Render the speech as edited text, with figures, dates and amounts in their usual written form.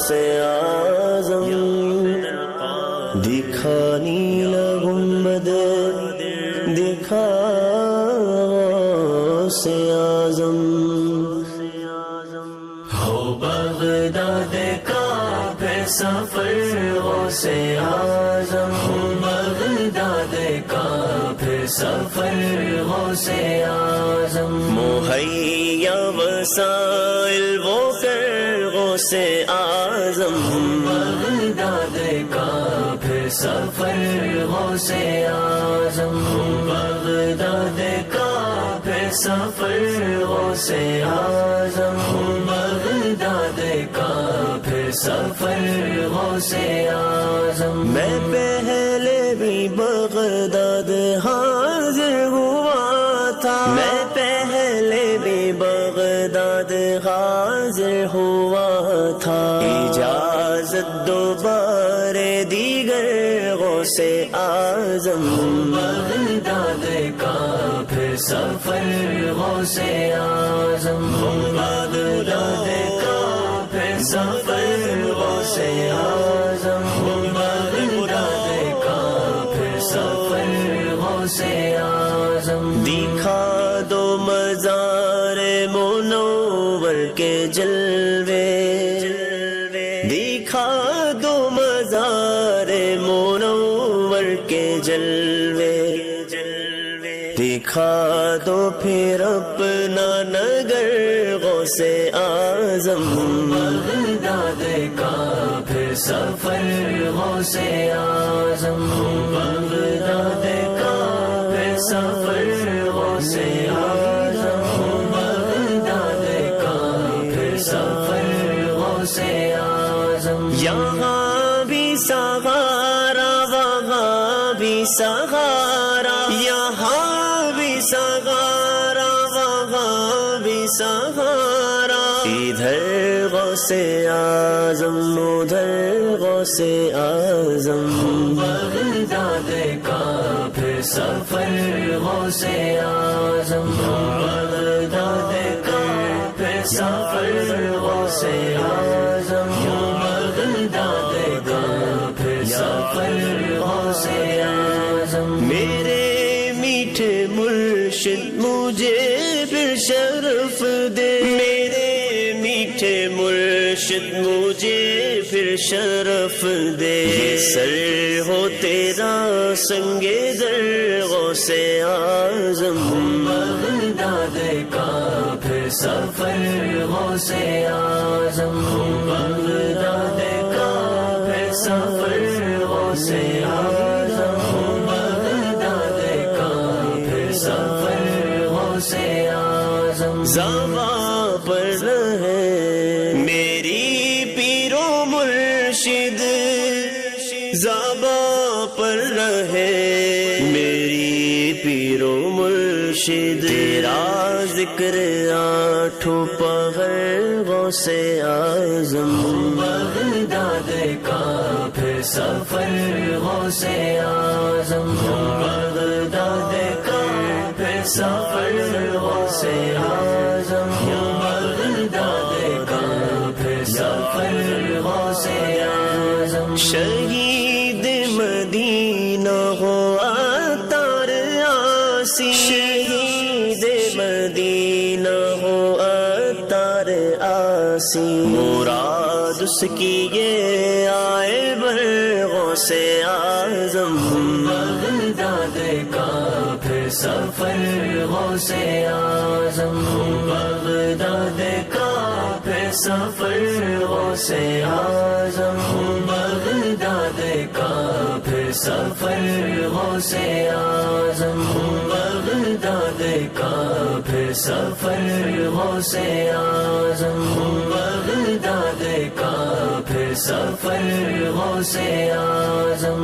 غوث اعظم دکھا نیل گنبد دکھا غوث اعظم ہو بغداد کا پھر سفر غوث اعظم ہو بغداد کا پھر سفر غوث اعظم مہیا وسائل وہ کر غوث اعظم بغداد کا پھر سفر غوث اعظم بغداد کا پھر سفر غوث اعظم بغداد کا پھر سفر غوث اعظم میں پہلے بھی بغداد حاضر ہوا تھا میں پہلے بھی بغداد حاضر ہوا تھا اجازت دوبارہ دیگر غوث اعظم بغداد کا پھر سفر غوث اعظم بغداد کا پھر سفر غوث اعظم بغداد کا پھر سفر غوث اعظم دکھا دو مزار منور کے جلوے دکھا دو مزار منور کے جلوے دکھا دو پھر اپنا نگر غوث اعظم بغداد کا پھر سفر غوث اعظم بغداد کا پھر سفر غوث اعظم بغداد کا پھر سفر غوث اعظم یہاں بھی سہارا وہاں بھی سہارا یہاں بھی سہارا وہاں بھی سہارا ادھر غوث اعظم ادھر غوث اعظم بغداد کا پھر سفر غوث اعظم بغداد کا پھر سفر غوث اعظم بغداد کا پھر سفر غوث اعظم میرے میٹھے مرشد مجھے پھر شرف دے میرے میٹھے مرشد مجھے پھر شرف دے سر ہو تیرا سنگ در غوث اعظم بغداد کا پھر سفر غوث اعظم بغداد کا پھر سفر غوث اعظم بغداد کا پھر سفر غوث اعظم زباں پر رہے میری پیر و مرشد زباں پر رہے میری پیر و مرشد تیرا ذکر آٹھوں پہر غوث اعظم بغداد کا پھر سفر غوث اعظم بغداد کا پھر سفر غوث اعظم بغداد کا پھر سفر غوث اعظم شہید مدینہ ہو عطار آسی شہید مدینہ ہو عطار آسی مراد اس کی یہ آئے بر غوث اعظم بغداد کا پھر سفر غوث اعظم بغداد کا پھر سفر غوث اعظم بغداد کا پھر سفر غوث اعظم بغداد کا پھر سفر غوث اعظم بغداد کا پھر سفر غوث اعظم